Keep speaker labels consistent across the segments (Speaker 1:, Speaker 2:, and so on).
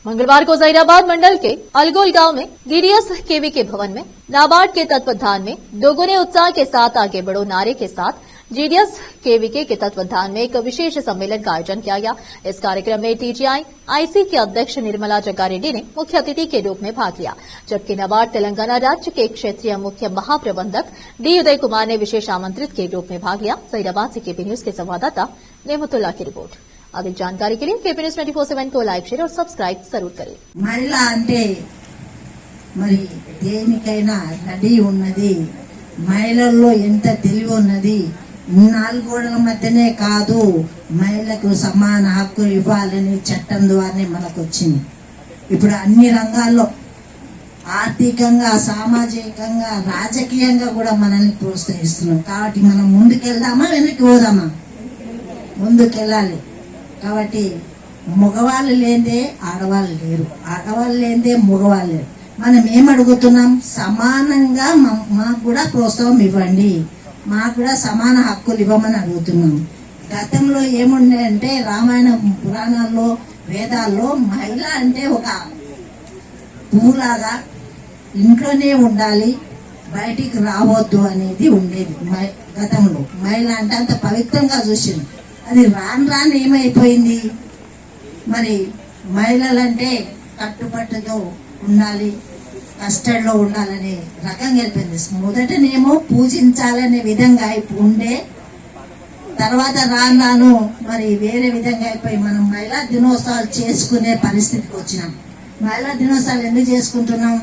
Speaker 1: मंगलवार को जहीराबाद मंडल के अलगोल गांव में डीडीएस केवी के भवन में नाबार्ड के तत्वावधान में दोगुने उत्साह के साथ आगे बढ़ो नारे के साथ जीडीएस केवीके के तत्वावधान में एक विशेष सम्मेलन का आयोजन किया गया। इस कार्यक्रम में टीजीआई आईसी के अध्यक्ष निर्मला जग्गारेड्डी ने मुख्य अतिथि के रूप में भाग लिया, जबकि नाबार्ड तेलंगाना राज्य के क्षेत्रीय मुख्य महाप्रबंधक डी उदय कुमार ने विशेष आमंत्रित के रूप में भाग लिया। जहीराबाद से केपी न्यूज के संवाददाता नेमतुल्ला की रिपोर्ट। अधिक जानकारी के लिए केपी न्यूज 24/7 को लाइक, शेयर और सब्सक्राइब जरूर करें।
Speaker 2: महिला అంటే మరి దేనికైనా రెడీ ఉన్నది, మహిళల్లో ఎంత తెలివి ఉన్నది, నాలుగు గోడల మధ్యనే కాదు మహిళలకు సమాన హక్కు ఇవ్వాలని చట్టం ద్వారానే మనకు వచ్చింది. ఇప్పుడు అన్ని రంగాల్లో ఆర్థికంగా, సామాజికంగా, రాజకీయంగా కూడా మనల్ని ప్రోత్సహిస్తున్నాం. కాబట్టి మనం ముందుకెళ్దామా వెనక్కి పోదామా? ముందుకెళ్ళాలి. కాబట్టి మగవాళ్ళు లేదే ఆడవాళ్ళు లేరు, ఆడవాళ్ళు లేదే మగవాళ్ళు లేరు. మనం ఏమడుగుతున్నాం? సమానంగా మాకు కూడా ప్రోత్సాహం ఇవ్వండి, మాకు కూడా సమాన హక్కులు ఇవ్వమని అడుగుతున్నాం. గతంలో ఏముండే అంటే రామాయణ పురాణాల్లో, వేదాల్లో మహిళ అంటే ఒక పువ్వులాగా ఇంట్లోనే ఉండాలి, బయటికి రావద్దు అనేది ఉండేది గతంలో. మహిళ అంటే అంత పవిత్రంగా చూసింది. అది రాను రాను ఏమైపోయింది? మరి మహిళలంటే కట్టుబట్టుతో ఉండాలి, కస్టడీలో ఉండాలనే రకంగా వెళ్ళిపోయింది. మొదటనేమో పూజించాలనే విధంగా ఉండే, తర్వాత రాను రాను మరి వేరే విధంగా అయిపోయి మనం మహిళా దినోత్సవాలు చేసుకునే పరిస్థితికి వచ్చినాం. మహిళా దినోత్సవాలు ఎందుకు చేసుకుంటున్నాం?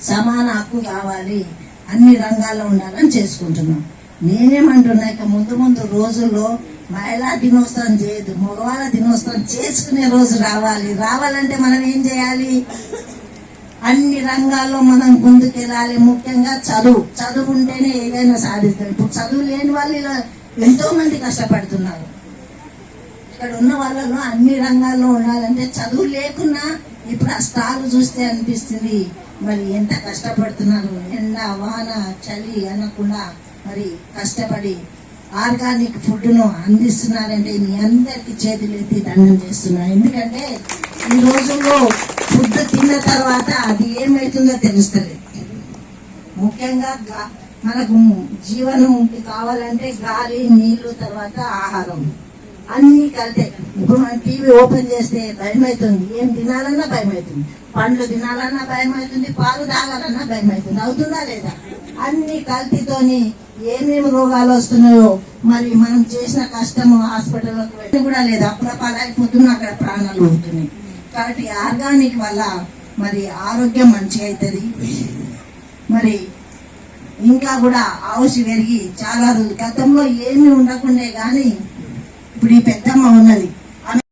Speaker 2: సమాన హక్కు కావాలి, అన్ని రంగాల్లో ఉండాలని చేసుకుంటున్నాం. నేనేమంటున్నా, ఇక ముందు ముందు రోజుల్లో మహిళా దినోత్సవం చేయదు, మగవాళ్ళ దినోత్సవం చేసుకునే రోజు రావాలి. రావాలంటే మనం ఏం చేయాలి? అన్ని రంగాల్లో మనం ముందుకెళ్ళాలి. ముఖ్యంగా చదువు ఉంటేనే ఏదైనా సాధిస్తాం. ఇప్పుడు చదువు లేని వాళ్ళు ఇలా ఎంతో మంది కష్టపడుతున్నారు. ఇక్కడ ఉన్న వాళ్ళలో అన్ని రంగాల్లో ఉండాలంటే చదువు లేకున్నా ఇప్పుడు ఆ స్టాల్ చూస్తే అనిపిస్తుంది మరి ఎంత కష్టపడుతున్నారు. ఎండ, వాన, చలి అనకుండా మరి కష్టపడి ఆర్గానిక్ ఫుడ్ ను అందిస్తున్నారంటే మీ అందరికి చేతులెత్తి దండం చేస్తున్నా. ఎందుకంటే ఈ రోజుల్లో ఫుడ్ తిన్న తర్వాత అది ఏమైతుందో తెలుస్తుంది. ముఖ్యంగా మనకు జీవనం కావాలంటే గాలి, నీళ్లు, తర్వాత ఆహారం అన్ని కలితే. ఇప్పుడు మనం టీవీ ఓపెన్ చేస్తే భయం అవుతుంది, ఏం తినాలన్నా భయం అవుతుంది, పండ్లు తినాలన్నా భయం అవుతుంది, పాలు తాగాలన్నా భయం అవుతుంది. అవుతుందా లేదా? అన్ని కల్తీతోని ఏమేమి రోగాలు వస్తున్నాయో మరి మనం చేసిన కష్టము హాస్పిటల్లోకి వెళ్ళి కూడా లేదు. అప్పుడైపోతున్నా అక్కడ ప్రాణాలు పోతున్నాయి. కాబట్టి ఆర్గానిక్ వల్ల మరి ఆరోగ్యం మంచిగా అవుతుంది. మరి ఇంకా కూడా ఆవుసి పెరిగి చాలా రోజులు గతంలో ఏమీ ఉండకుండే, కానీ ఇప్పుడు ఈ పెద్దమ్మ ఉన్నది,